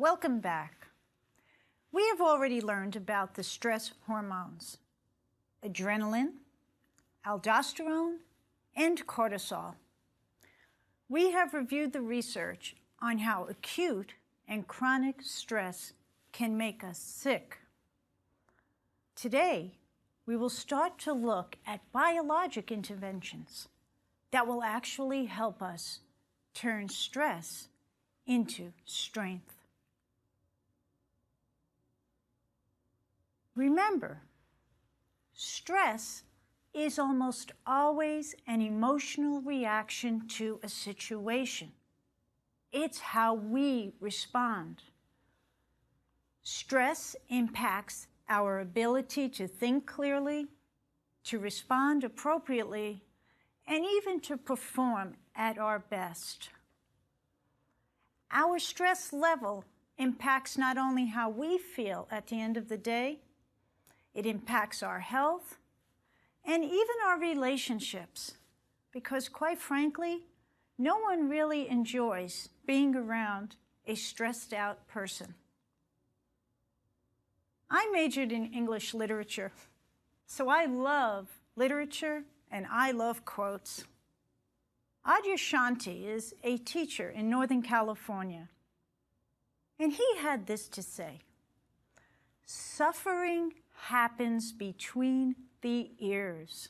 Welcome back. We have already learned about the stress hormones, adrenaline, aldosterone, and cortisol. We have reviewed the research on how acute and chronic stress can make us sick. Today, we will start to look at biologic interventions that will actually help us turn stress into strength. Remember, stress is almost always an emotional reaction to a situation. It's how we respond. Stress impacts our ability to think clearly, to respond appropriately, and even to perform at our best. Our stress level impacts not only how we feel at the end of the day, it impacts our health and even our relationships, because quite frankly, no one really enjoys being around a stressed out person. I majored in English literature, so I love literature and I love quotes. Adyashanti is a teacher in Northern California, and he had this to say: "Suffering happens between the ears.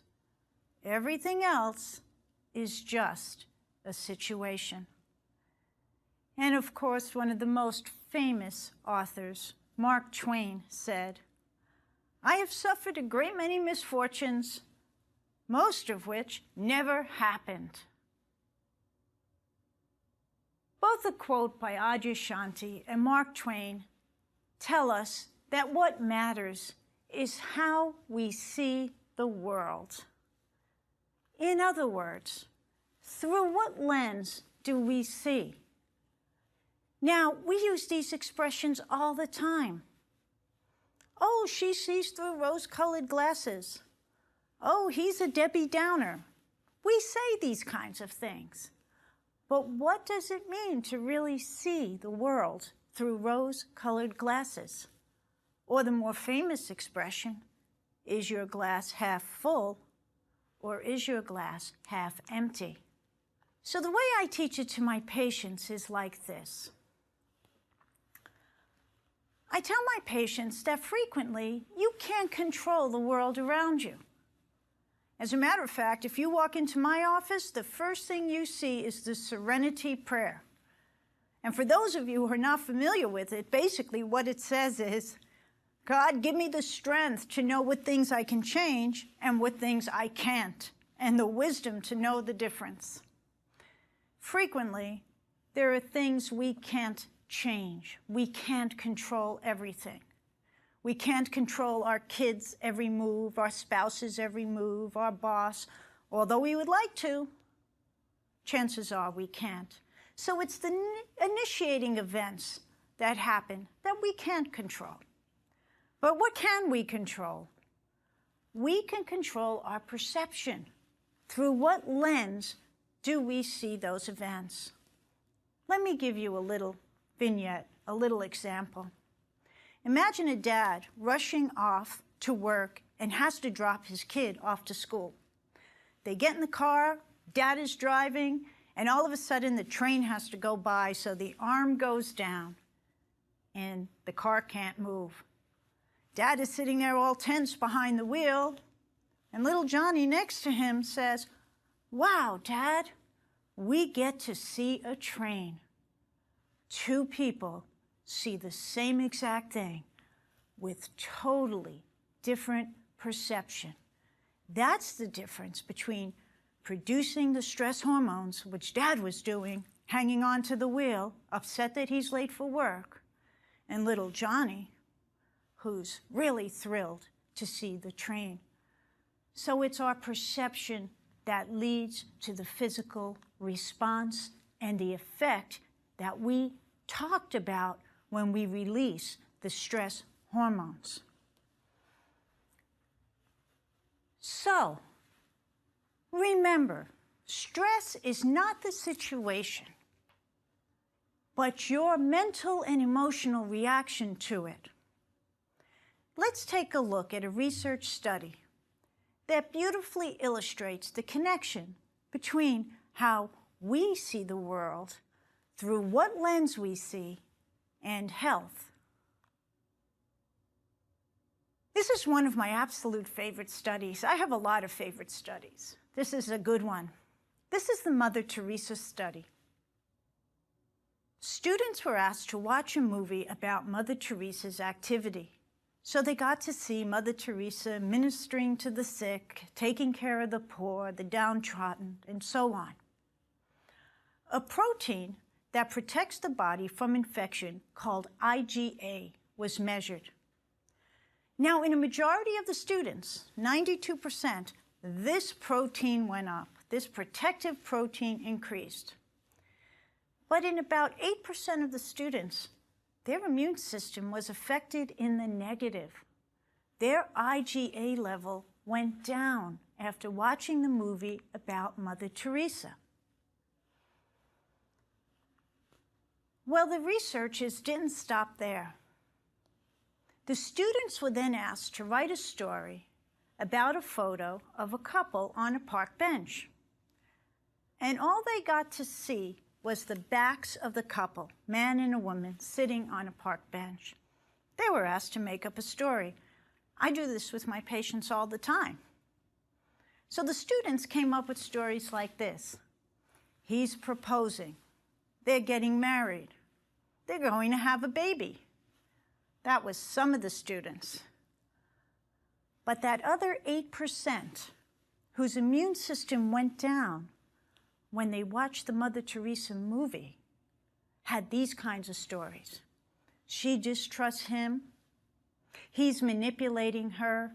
Everything else is just a situation." And of course, one of the most famous authors, Mark Twain, said, "I have suffered a great many misfortunes, most of which never happened." Both a quote by Adyashanti and Mark Twain tell us that what matters is how we see the world. In other words, through what lens do we see? Now, we use these expressions all the time. "Oh, she sees through rose-colored glasses." "Oh, he's a Debbie Downer." We say these kinds of things. But what does it mean to really see the world through rose-colored glasses? Or the more famous expression, is your glass half full or is your glass half empty? So the way I teach it to my patients is like this. I tell my patients that frequently you can't control the world around you. As a matter of fact, if you walk into my office, the first thing you see is the Serenity Prayer. And for those of you who are not familiar with it, basically what it says is, "God, give me the strength to know what things I can change and what things I can't, and the wisdom to know the difference." Frequently, there are things we can't change. We can't control everything. We can't control our kids' every move, our spouse's every move, our boss. Although we would like to, chances are we can't. So it's the initiating events that happen that we can't control. But what can we control? We can control our perception. Through what lens do we see those events? Let me give you a little vignette, a little example. Imagine a dad rushing off to work and has to drop his kid off to school. They get in the car, dad is driving, and all of a sudden the train has to go by, so the arm goes down and the car can't move. Dad is sitting there all tense behind the wheel, and little Johnny next to him says, "Wow, Dad, we get to see a train." Two people see the same exact thing with totally different perception. That's the difference between producing the stress hormones, which Dad was doing, hanging on to the wheel, upset that he's late for work, and little Johnny, who's really thrilled to see the train. So it's our perception that leads to the physical response and the effect that we talked about when we release the stress hormones. So, remember, stress is not the situation. but your mental and emotional reaction to it. Let's take a look at a research study that beautifully illustrates the connection between how we see the world, through what lens we see, and health. This is one of my absolute favorite studies. I have a lot of favorite studies. This is a good one. This is the Mother Teresa study. Students were asked to watch a movie about Mother Teresa's activity. So they got to see Mother Teresa ministering to the sick, taking care of the poor, the downtrodden, and so on. A protein that protects the body from infection called IgA was measured. Now, in a majority of the students, 92%, this protein went up. This protective protein increased. But in about 8% of the students, their immune system was affected in the negative. Their IgA level went down after watching the movie about Mother Teresa. Well, the researchers didn't stop there. The students were then asked to write a story about a photo of a couple on a park bench. And all they got to see was the backs of the couple, man and a woman, sitting on a park bench. They were asked to make up a story. I do this with my patients all the time. So the students came up with stories like this. He's proposing. They're getting married. They're going to have a baby. That was some of the students. But that other 8% whose immune system went down when they watched the Mother Teresa movie had these kinds of stories. She distrusts him. He's manipulating her.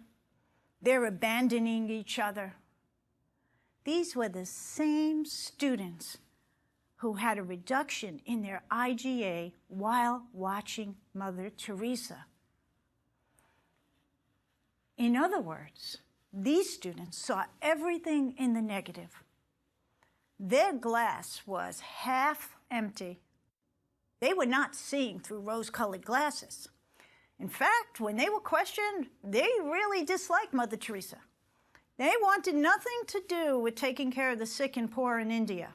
They're abandoning each other. These were the same students who had a reduction in their IgA while watching Mother Teresa. In other words, these students saw everything in the negative. Their glass was half empty. They were not seeing through rose-colored glasses. In fact, when they were questioned, they really disliked Mother Teresa. They wanted nothing to do with taking care of the sick and poor in India.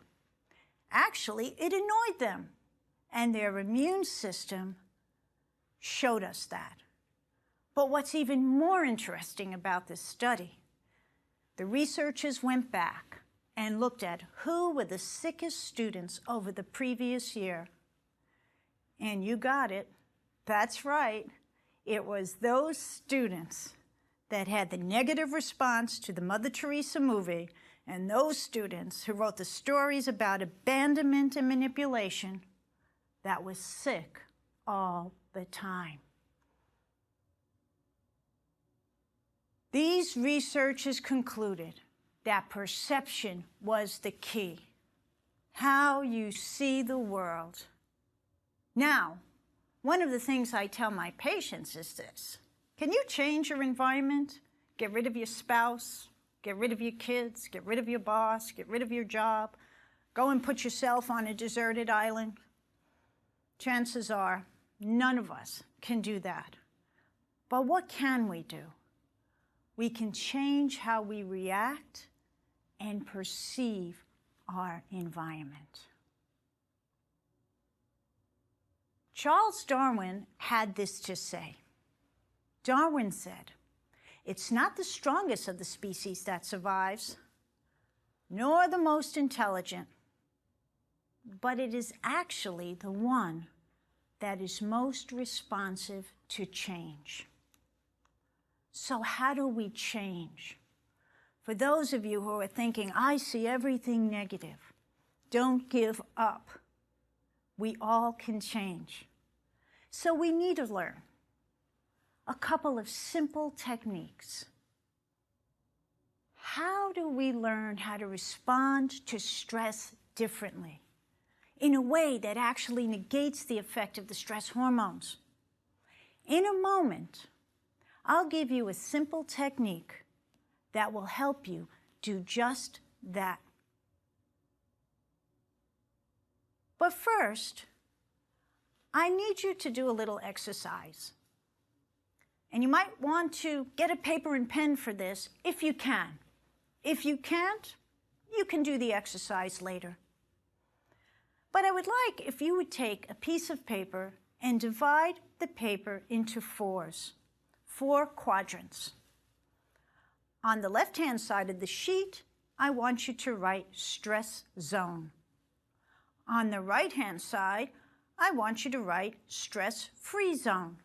Actually, it annoyed them, and their immune system showed us that. But what's even more interesting about this study, the researchers went back and looked at who were the sickest students over the previous year. And you got it. That's right. It was those students that had the negative response to the Mother Teresa movie, and those students who wrote the stories about abandonment and manipulation that was sick all the time. These researchers concluded that perception was the key, how you see the world. Now, one of the things I tell my patients is this: can you change your environment? Get rid of your spouse, get rid of your kids, get rid of your boss, get rid of your job, go and put yourself on a deserted island? Chances are none of us can do that. But what can we do? We can change how we react and perceive our environment. Charles Darwin had this to say. Darwin said, "It's not the strongest of the species that survives, nor the most intelligent, but it is actually the one that is most responsive to change." So how do we change? For those of you who are thinking, I see everything negative, don't give up. We all can change. So we need to learn a couple of simple techniques. How do we learn how to respond to stress differently in a way that actually negates the effect of the stress hormones? In a moment, I'll give you a simple technique that will help you do just that. But first, I need you to do a little exercise. And you might want to get a paper and pen for this if you can. If you can't, you can do the exercise later. But I would like if you would take a piece of paper and divide the paper into four quadrants. On the left-hand side of the sheet, I want you to write stress zone. On the right-hand side, I want you to write stress-free zone.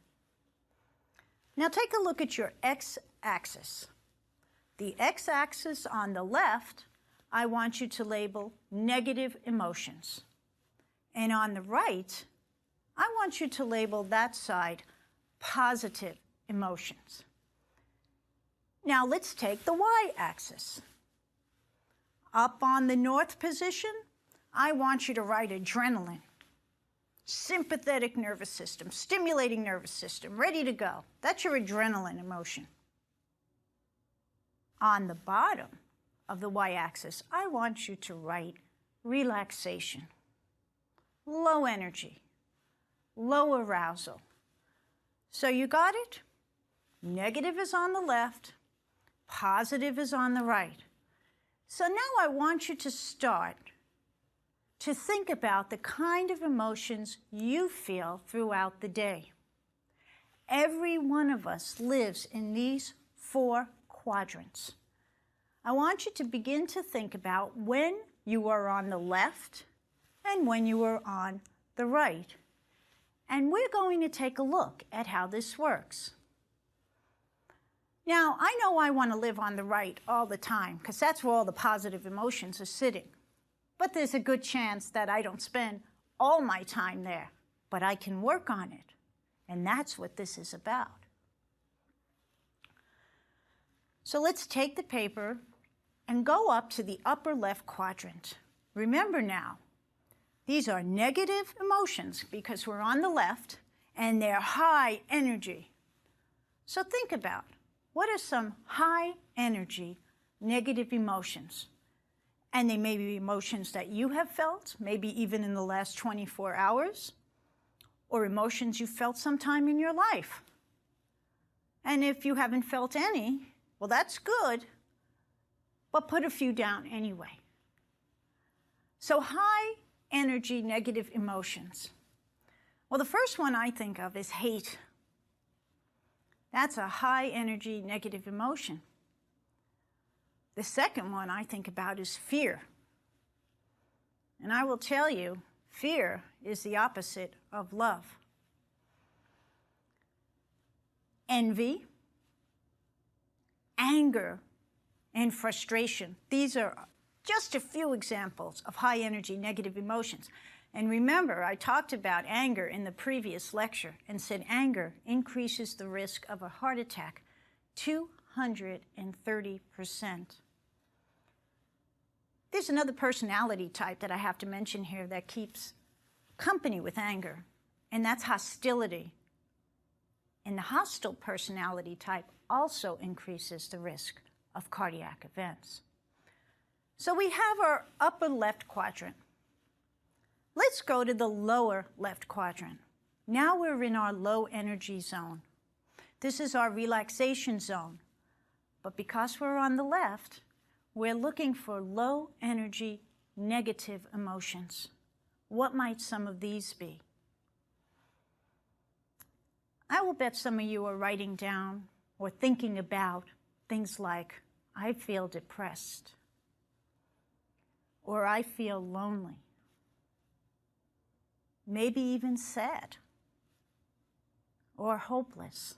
Now take a look at your x-axis. The x-axis on the left, I want you to label negative emotions. And on the right, I want you to label that side positive emotions. Now let's take the y-axis. Up on the north position, I want you to write adrenaline, sympathetic nervous system, stimulating nervous system, ready to go. That's your adrenaline emotion. On the bottom of the y-axis, I want you to write relaxation, low energy, low arousal. So you got it? Negative is on the left, positive is on the right. So now I want you to start to think about the kind of emotions you feel throughout the day. Every one of us lives in these four quadrants. I want you to begin to think about when you are on the left and when you are on the right. And we're going to take a look at how this works. Now, I know I want to live on the right all the time because that's where all the positive emotions are sitting. But there's a good chance that I don't spend all my time there, but I can work on it. And that's what this is about. So let's take the paper and go up to the upper left quadrant. Remember now, these are negative emotions because we're on the left and they're high energy. So think about, what are some high energy negative emotions? And they may be emotions that you have felt, maybe even in the last 24 hours, or emotions you felt sometime in your life. And if you haven't felt any, well, that's good, but put a few down anyway. So high energy negative emotions. Well, the first one I think of is hate. That's a high energy negative emotion. The second one I think about is fear. And I will tell you, fear is the opposite of love. Envy, anger, and frustration. These are just a few examples of high energy negative emotions. And remember, I talked about anger in the previous lecture and said anger increases the risk of a heart attack 230%. There's another personality type that I have to mention here that keeps company with anger, and that's hostility. And the hostile personality type also increases the risk of cardiac events. So we have our upper left quadrant. Let's go to the lower left quadrant. Now we're in our low energy zone. This is our relaxation zone. But because we're on the left, we're looking for low energy negative emotions. What might some of these be? I will bet some of you are writing down or thinking about things like, I feel depressed, or I feel lonely, maybe even sad, or hopeless.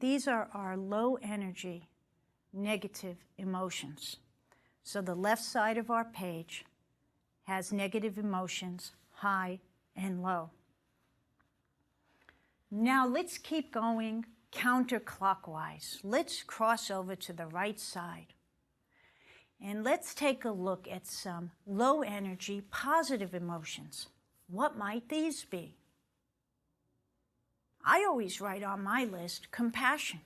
These are our low energy negative emotions. So the left side of our page has negative emotions, high and low. Now let's keep going counterclockwise. Let's cross over to the right side. And let's take a look at some low energy positive emotions. What might these be? I always write on my list compassion.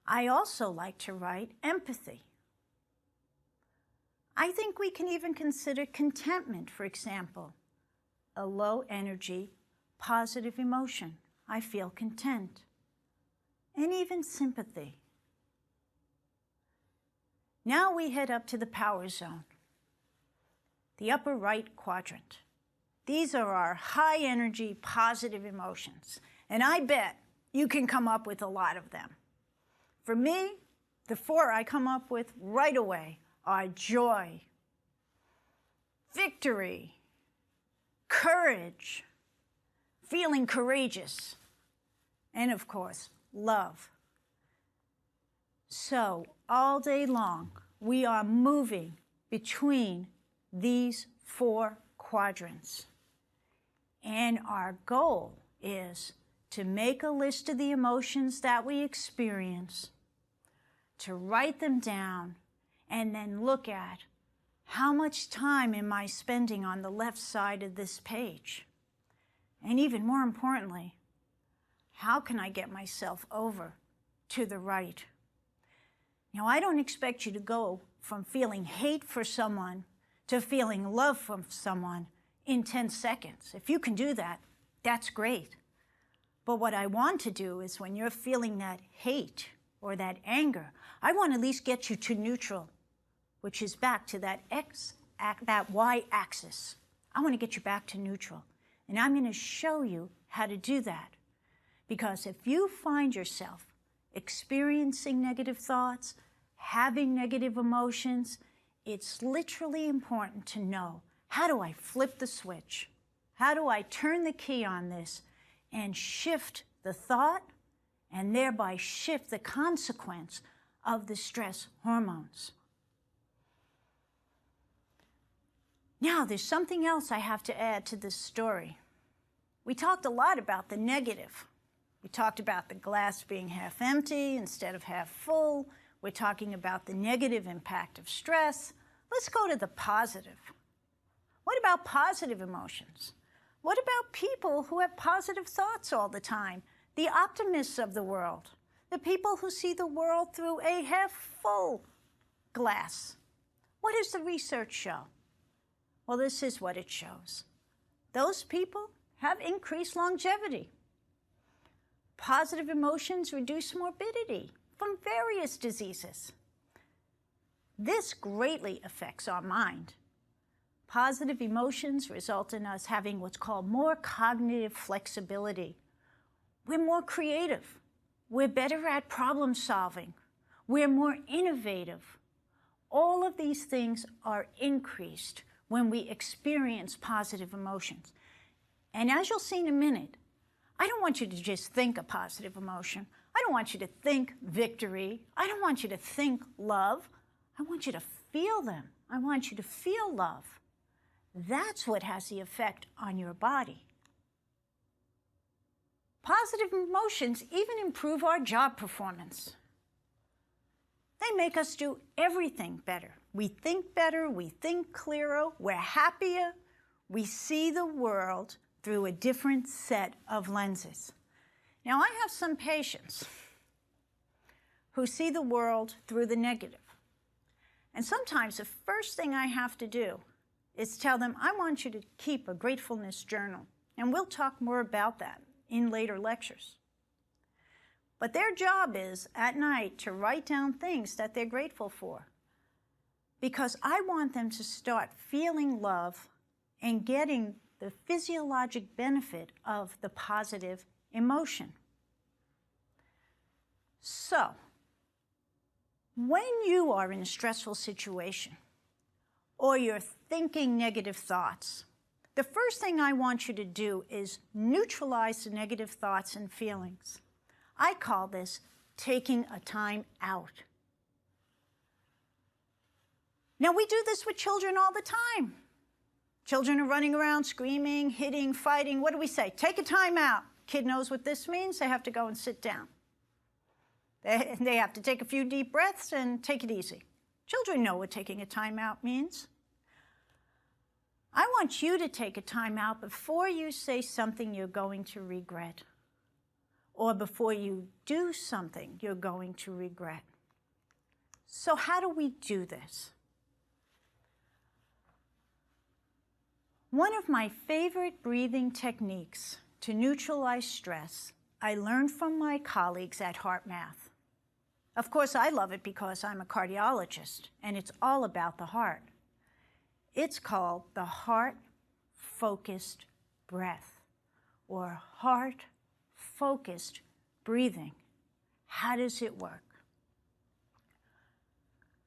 I also like to write empathy. I think we can even consider contentment, for example. a low energy, positive emotion. I feel content and even sympathy. Now we head up to the power zone, the upper right quadrant. These are our high energy, positive emotions, and I bet you can come up with a lot of them. For me, the 4 I come up with right away are joy, victory, courage, feeling courageous, and of course, love. So all day long, we are moving between these 4 quadrants. And our goal is to make a list of the emotions that we experience, to write them down, and then look at how much time am I spending on the left side of this page? And even more importantly, how can I get myself over to the right? Now, I don't expect you to go from feeling hate for someone to feeling love for someone in 10 seconds. If you can do that, that's great. But what I want to do is when you're feeling that hate or that anger, I want to at least get you to neutral, which is back to that y-axis. I want to get you back to neutral. And I'm going to show you how to do that. Because if you find yourself experiencing negative thoughts, having negative emotions, it's literally important to know, how do I flip the switch? How do I turn the key on this and shift the thought and thereby shift the consequence of the stress hormones? Now, there's something else I have to add to this story. We talked a lot about the negative. We talked about the glass being half empty instead of half full. We're talking about the negative impact of stress. Let's go to the positive. What about positive emotions? What about people who have positive thoughts all the time? The optimists of the world. The people who see the world through a half full glass. What does the research show? Well, this is what it shows. Those people have increased longevity. Positive emotions reduce morbidity from various diseases. This greatly affects our mind. Positive emotions result in us having what's called more cognitive flexibility. We're more creative. We're better at problem solving. We're more innovative. All of these things are increased when we experience positive emotions. And as you'll see in a minute, I don't want you to just think a positive emotion. I don't want you to think victory. I don't want you to think love. I want you to feel them. I want you to feel love. That's what has the effect on your body. Positive emotions even improve our job performance. They make us do everything better. We think better, we think clearer, we're happier, we see the world through a different set of lenses. Now, I have some patients who see the world through the negative. And sometimes the first thing I have to do is tell them, I want you to keep a gratefulness journal. And we'll talk more about that in later lectures. But their job is, at night, to write down things that they're grateful for. Because I want them to start feeling love and getting the physiologic benefit of the positive emotion. So, when you are in a stressful situation, or you're thinking negative thoughts, the first thing I want you to do is neutralize the negative thoughts and feelings. I call this taking a time out. Now, we do this with children all the time. Children are running around screaming, hitting, fighting. What do we say? Take a time out. Kid knows what this means. They have to go and sit down. They have to take a few deep breaths and take it easy. Children know what taking a time out means. I want you to take a time out before you say something you're going to regret, or before you do something you're going to regret. So how do we do this? One of my favorite breathing techniques to neutralize stress I learned from my colleagues at HeartMath. Of course, I love it because I'm a cardiologist, and it's all about the heart. It's called the heart-focused breath, or heart-focused breathing. How does it work?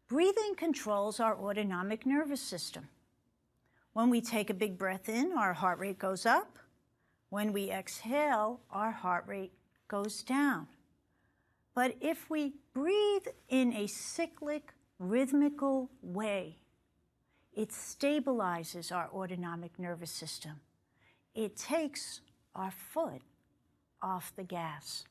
Breathing controls our autonomic nervous system. When we take a big breath in, our heart rate goes up. When we exhale, our heart rate goes down. But if we breathe in a cyclic, rhythmical way, it stabilizes our autonomic nervous system. It takes our foot off the gas.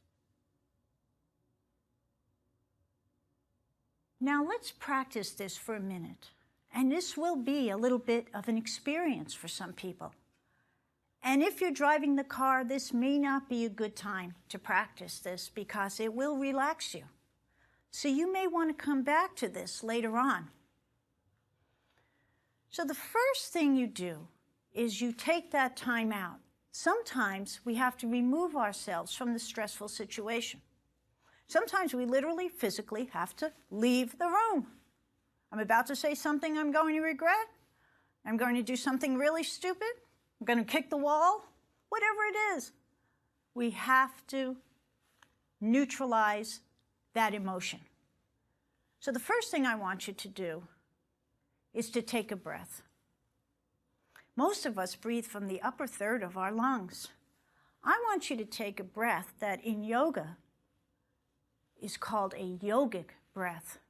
Now let's practice this for a minute. And this will be a little bit of an experience for some people. And if you're driving the car, this may not be a good time to practice this because it will relax you. So you may want to come back to this later on. So the first thing you do is you take that time out. Sometimes we have to remove ourselves from the stressful situation. Sometimes we literally, physically have to leave the room. I'm about to say something I'm going to regret. I'm going to do something really stupid. I'm going to kick the wall. Whatever it is, we have to neutralize that emotion. So the first thing I want you to do is to take a breath. Most of us breathe from the upper third of our lungs. I want you to take a breath that in yoga is called a yogic breath.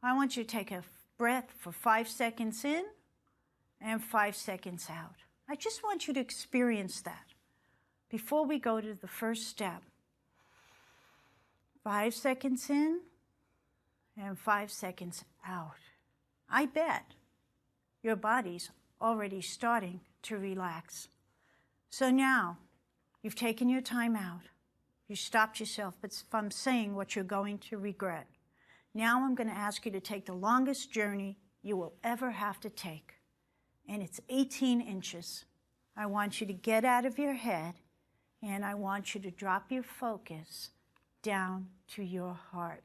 I want you to take a breath for 5 seconds in and 5 seconds out. I just want you to experience that before we go to the first step. 5 seconds in and 5 seconds out. I bet your body's already starting to relax. So now you've taken your time out. You stopped yourself from saying what you're going to regret. Now I'm going to ask you to take the longest journey you will ever have to take. And it's 18 inches. I want you to get out of your head, and I want you to drop your focus down to your heart.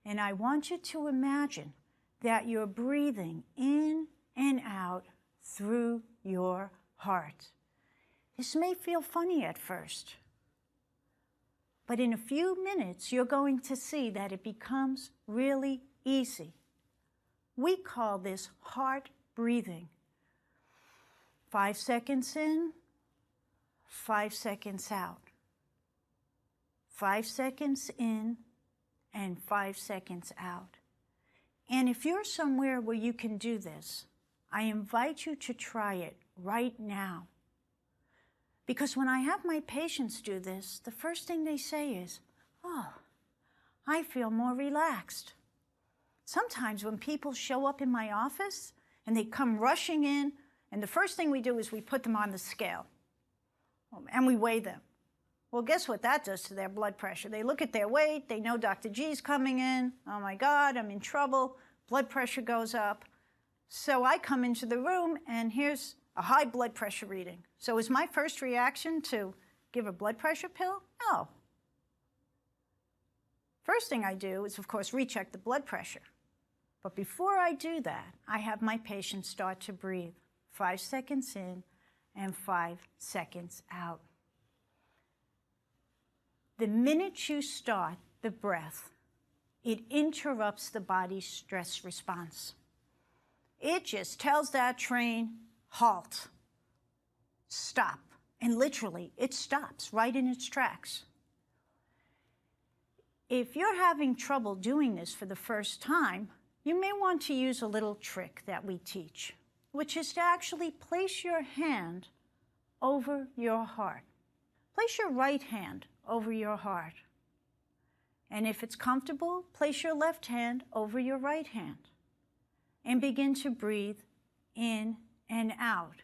And I want you to imagine that you're breathing in and out through your heart. This may feel funny at first, but in a few minutes, you're going to see that it becomes really easy. We call this heart breathing. 5 seconds in, 5 seconds out. 5 seconds in and 5 seconds out. And if you're somewhere where you can do this, I invite you to try it right now. Because when I have my patients do this, the first thing they say is, "Oh, I feel more relaxed." Sometimes when people show up in my office and they come rushing in, and the first thing we do is we put them on the scale and we weigh them. Well, guess what that does to their blood pressure? They look at their weight, they know Dr. G's coming in. Oh my God, I'm in trouble. Blood pressure goes up. So I come into the room and here's a high blood pressure reading. So is my first reaction to give a blood pressure pill? No. First thing I do is, of course, recheck the blood pressure. But before I do that, I have my patient start to breathe 5 seconds in and 5 seconds out. The minute you start the breath, it interrupts the body's stress response. It just tells that train, halt, stop. And literally, it stops right in its tracks. If you're having trouble doing this for the first time, you may want to use a little trick that we teach, which is to actually place your hand over your heart. Place your right hand over your heart. And if it's comfortable, place your left hand over your right hand. And begin to breathe in and out.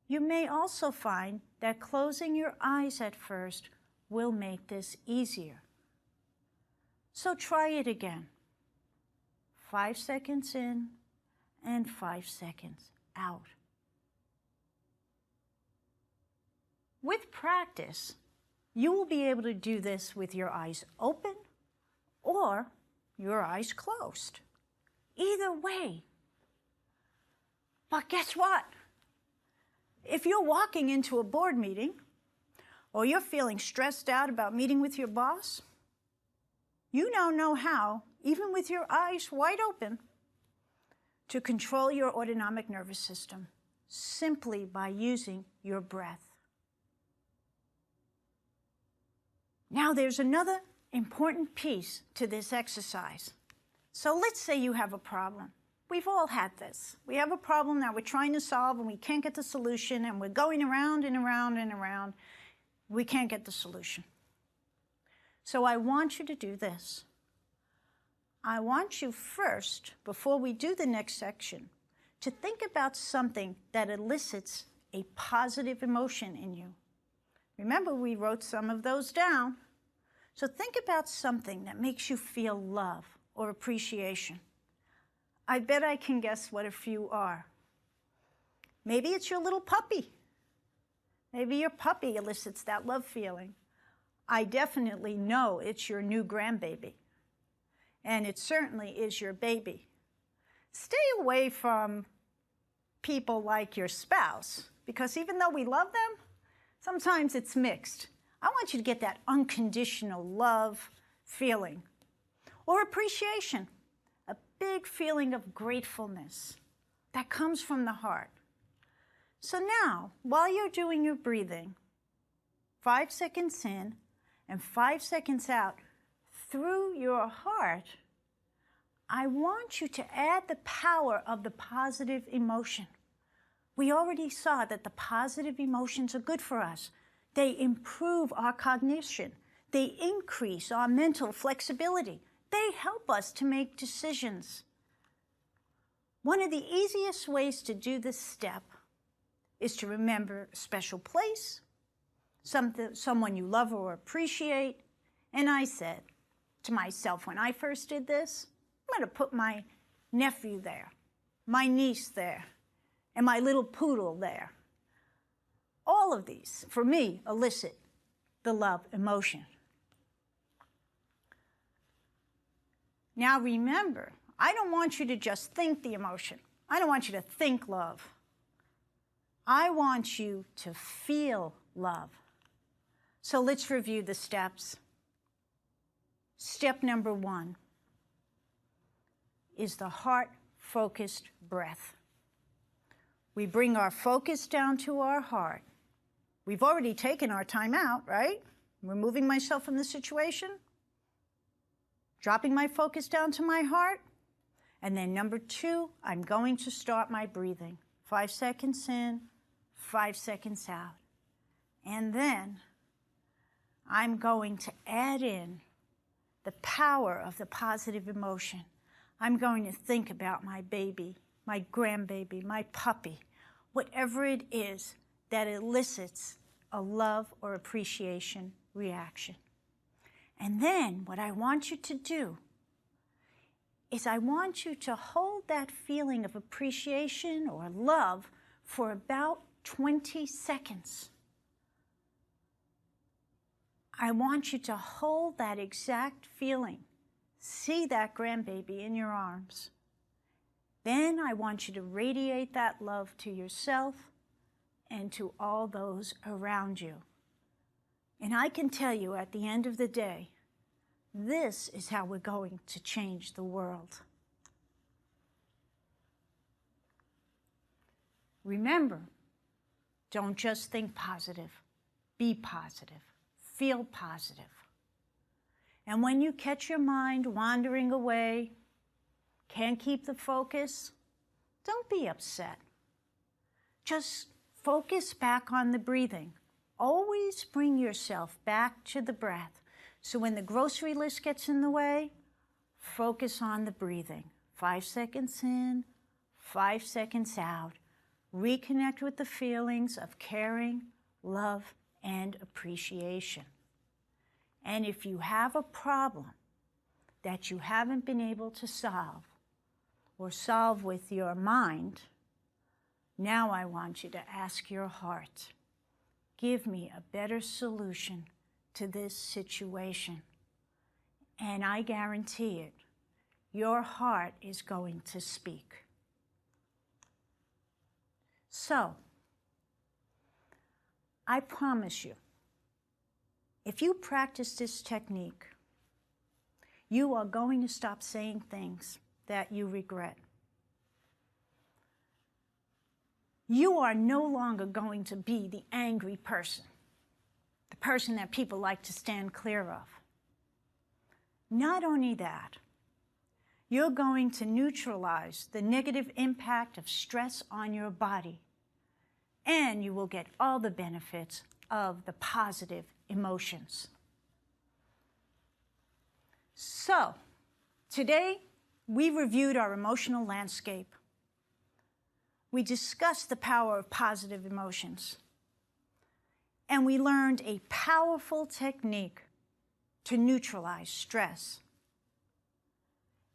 You may also find that closing your eyes at first will make this easier. So try it again. 5 seconds in and 5 seconds out. with practice, you will be able to do this with your eyes open or your eyes closed. Either way. But guess what? If you're walking into a board meeting or you're feeling stressed out about meeting with your boss, you now know how, even with your eyes wide open, to control your autonomic nervous system simply by using your breath. Now there's another important piece to this exercise. So let's say you have a problem. We've all had this. We have a problem that we're trying to solve and we can't get the solution, and we're going around and around and around. We can't get the solution. So I want you to do this. I want you first, before we do the next section, to think about something that elicits a positive emotion in you. Remember, we wrote some of those down. So think about something that makes you feel love or appreciation. I bet I can guess what a few are. Maybe it's your little puppy. Maybe your puppy elicits that love feeling. I definitely know it's your new grandbaby. And it certainly is your baby. Stay away from people like your spouse, because even though we love them, sometimes it's mixed. I want you to get that unconditional love feeling or appreciation, a big feeling of gratefulness that comes from the heart. So now, while you're doing your breathing, 5 seconds in and 5 seconds out through your heart, I want you to add the power of the positive emotion. We already saw that the positive emotions are good for us. They improve our cognition. They increase our mental flexibility. They help us to make decisions. One of the easiest ways to do this step is to remember a special place, someone you love or appreciate. And I said to myself when I first did this, I'm going to put my nephew there, my niece there, and my little poodle there. All of these, for me, elicit the love emotion. Now remember, I don't want you to just think the emotion. I don't want you to think love. I want you to feel love. So let's review the steps. Step number 1 is the heart-focused breath. We bring our focus down to our heart. We've already taken our time out, right? Removing myself from the situation, dropping my focus down to my heart, and then number 2, I'm going to start my breathing. 5 seconds in, 5 seconds out. And then I'm going to add in the power of the positive emotion. I'm going to think about my baby, my grandbaby, my puppy, whatever it is that elicits a love or appreciation reaction. And then what I want you to do is I want you to hold that feeling of appreciation or love for about 20 seconds. I want you to hold that exact feeling. See that grandbaby in your arms. Then I want you to radiate that love to yourself and to all those around you. And I can tell you at the end of the day, this is how we're going to change the world. Remember, don't just think positive. Be positive. Feel positive. And when you catch your mind wandering away, can't keep the focus, don't be upset. Just focus back on the breathing. Always bring yourself back to the breath. So when the grocery list gets in the way, focus on the breathing. 5 seconds in, 5 seconds out. Reconnect with the feelings of caring, love, and appreciation. And if you have a problem that you haven't been able to solve or solve with your mind, now I want you to ask your heart. give me a better solution to this situation. And I guarantee it, your heart is going to speak. So, I promise you, if you practice this technique, you are going to stop saying things that you regret. You are no longer going to be the angry person, the person that people like to stand clear of. Not only that, you're going to neutralize the negative impact of stress on your body, and you will get all the benefits of the positive emotions. So, today we reviewed our emotional landscape. We discussed the power of positive emotions, and we learned a powerful technique to neutralize stress.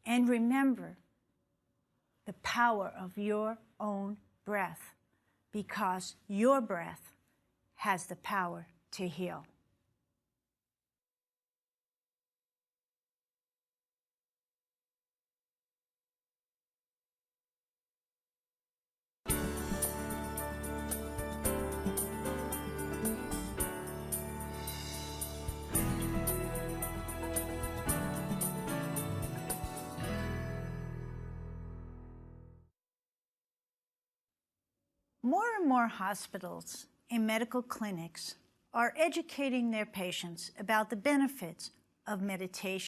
And remember the power of your own breath, because your breath has the power to heal. More and more hospitals and medical clinics are educating their patients about the benefits of meditation.